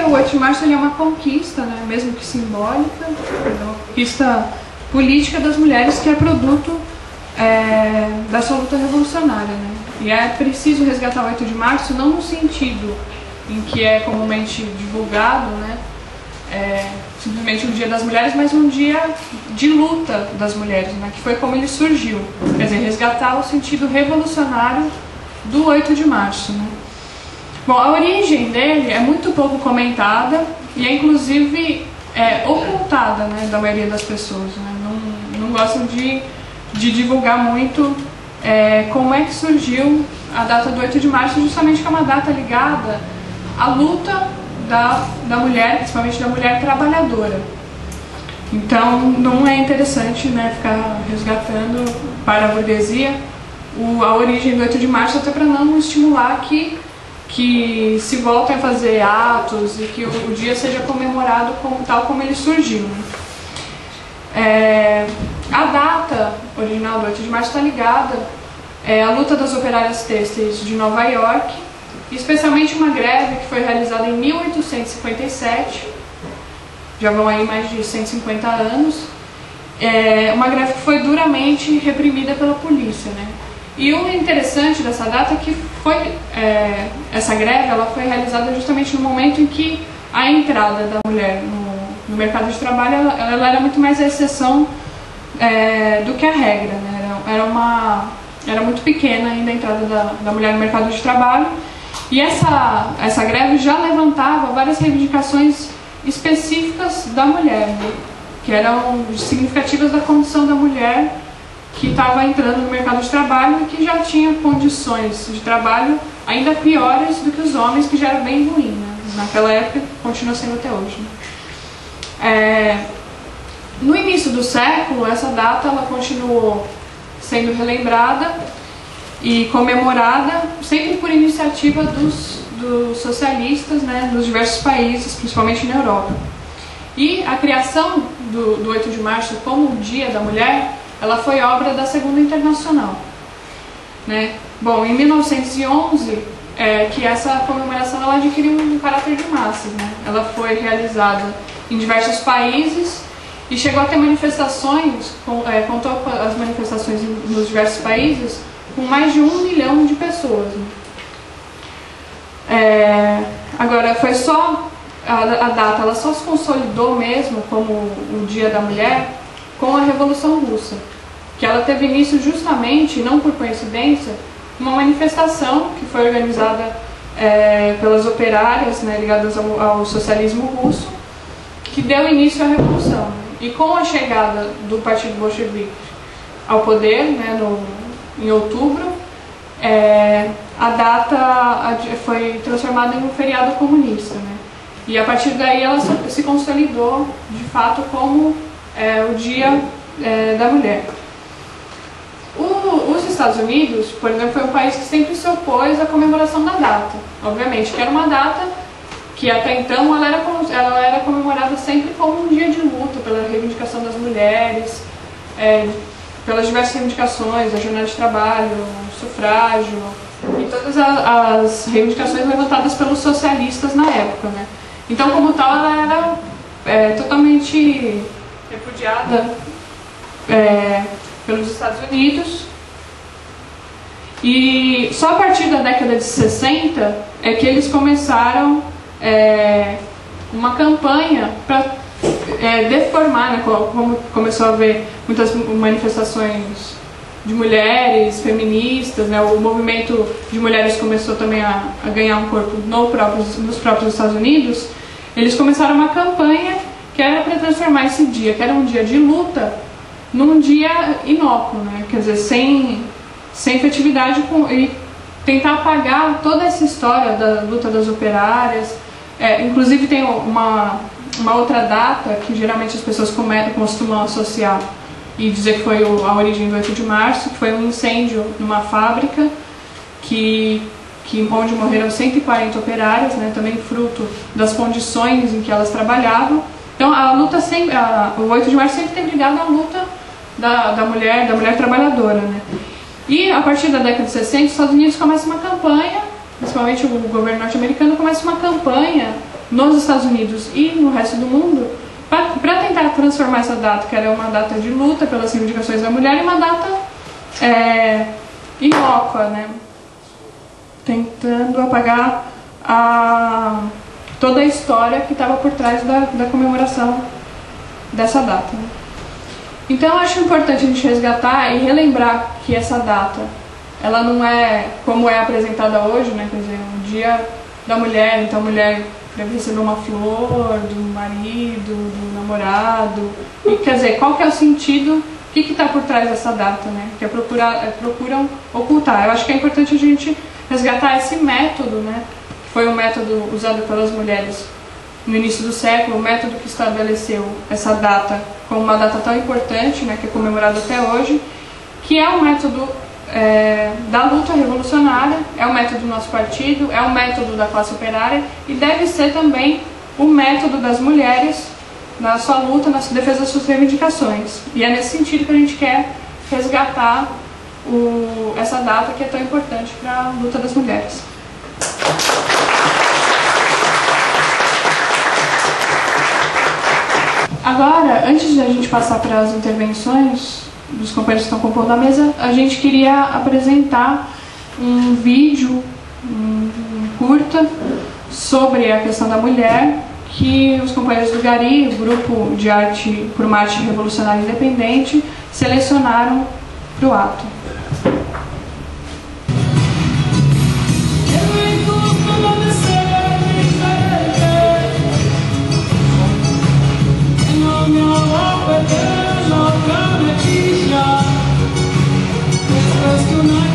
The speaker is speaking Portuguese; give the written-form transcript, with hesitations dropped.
o 8 de março ele é uma conquista, né, mesmo que simbólica, é uma conquista política das mulheres que é produto dessa luta revolucionária, né? E é preciso resgatar o 8 de março não no sentido em que é comumente divulgado, né, simplesmente o Dia das Mulheres, mas um dia de luta das mulheres, né, que foi como ele surgiu. Quer dizer, resgatar o sentido revolucionário do 8 de março. Né? Bom, a origem dele é muito pouco comentada e é inclusive ocultada, né, da maioria das pessoas. Né? Não gostam de divulgar muito como é que surgiu a data do 8 de março, justamente que é uma data ligada à luta da mulher, principalmente da mulher trabalhadora. Então não é interessante, né, ficar resgatando para a burguesia a origem do 8 de março, até para não estimular que se voltem a fazer atos e que o dia seja comemorado tal como ele surgiu. Né? A data original do 8 de março está ligada à luta das operárias têxteis de Nova York, especialmente uma greve que foi realizada em 1857, já vão aí mais de 150 anos, uma greve que foi duramente reprimida pela polícia. Né? E o interessante dessa data é que essa greve ela foi realizada justamente no momento em que a entrada da mulher no mercado de trabalho ela era muito mais a exceção do que a regra. Né? Era muito pequena ainda a entrada da mulher no mercado de trabalho. E essa greve já levantava várias reivindicações específicas da mulher, né? Que eram significativas da condição da mulher que estava entrando no mercado de trabalho e que já tinha condições de trabalho ainda piores do que os homens, que já era bem ruim. Né? Naquela época, continua sendo até hoje. Né? No início do século, essa data ela continuou sendo relembrada e comemorada sempre por iniciativa dos socialistas, né, nos diversos países, principalmente na Europa. E a criação do 8 de março como o Dia da Mulher, ela foi obra da Segunda Internacional. Né? Bom, em 1911, que essa comemoração ela adquiriu um caráter de massas. Né? Ela foi realizada em diversos países e chegou a ter manifestações, contou com as manifestações nos diversos países, com mais de 1 milhão de pessoas. Né? Agora, foi só a data, ela só se consolidou mesmo como o Dia da Mulher com a Revolução Russa, que ela teve início justamente, não por coincidência, uma manifestação que foi organizada pelas operárias, né, ligadas ao socialismo russo, que deu início à Revolução. E com a chegada do Partido Bolchevique ao poder, né, em outubro, a data foi transformada em um feriado comunista. Né? E a partir daí ela se consolidou, de fato, como o Dia da Mulher. Os Estados Unidos, por exemplo, foi um país que sempre se opôs à comemoração da data. Obviamente, que era uma data que até então ela era comemorada sempre como um dia de luta pela reivindicação das mulheres, pelas diversas reivindicações, a jornada de trabalho, o sufrágio e todas as reivindicações levantadas pelos socialistas na época. Né? Então, como tal, ela era totalmente repudiada pelos Estados Unidos. E só a partir da década de 60 é que eles começaram uma campanha para deformar, né, como começou a haver muitas manifestações de mulheres, feministas, né, o movimento de mulheres começou também a ganhar um corpo nos próprios Estados Unidos. Eles começaram uma campanha que era para transformar esse dia, que era um dia de luta, num dia inócuo, né, quer dizer, sem efetividade, e tentar apagar toda essa história da luta das operárias. Inclusive tem uma outra data que geralmente as pessoas costumam associar e dizer que foi a origem do 8 de março, que foi um incêndio numa fábrica onde morreram 140 operárias, né, também fruto das condições em que elas trabalhavam. Então a luta o 8 de março sempre tem ligado à luta da mulher trabalhadora. Né. E a partir da década de 60, os Estados Unidos começam uma campanha, principalmente o governo norte-americano começa uma campanha nos Estados Unidos e no resto do mundo, para tentar transformar essa data, que era uma data de luta pelas reivindicações da mulher, em uma data inócua, né? Tentando apagar toda a história que estava por trás da comemoração dessa data, né? Então eu acho importante a gente resgatar e relembrar que essa data, ela não é como é apresentada hoje, né? Quer dizer, o dia da mulher, então a mulher deve receber uma flor do marido, do namorado, e quer dizer, qual que é o sentido, o que está por trás dessa data, né? Que procuram ocultar. Eu acho que é importante a gente resgatar esse método, né? Que foi um método usado pelas mulheres no início do século, o método que estabeleceu essa data como uma data tão importante, né? Que é comemorada até hoje, que é um método da luta revolucionária, é o método do nosso partido, é o método da classe operária e deve ser também o método das mulheres na sua luta, na sua defesa das suas reivindicações. E é nesse sentido que a gente quer resgatar essa data que é tão importante para a luta das mulheres. Agora, antes de a gente passar para as intervenções dos companheiros que estão compondo a mesa, a gente queria apresentar um vídeo, um curta, sobre a questão da mulher, que os companheiros do GARI, o Grupo de Arte por uma Arte Revolucionária Independente, selecionaram para o ato. Tonight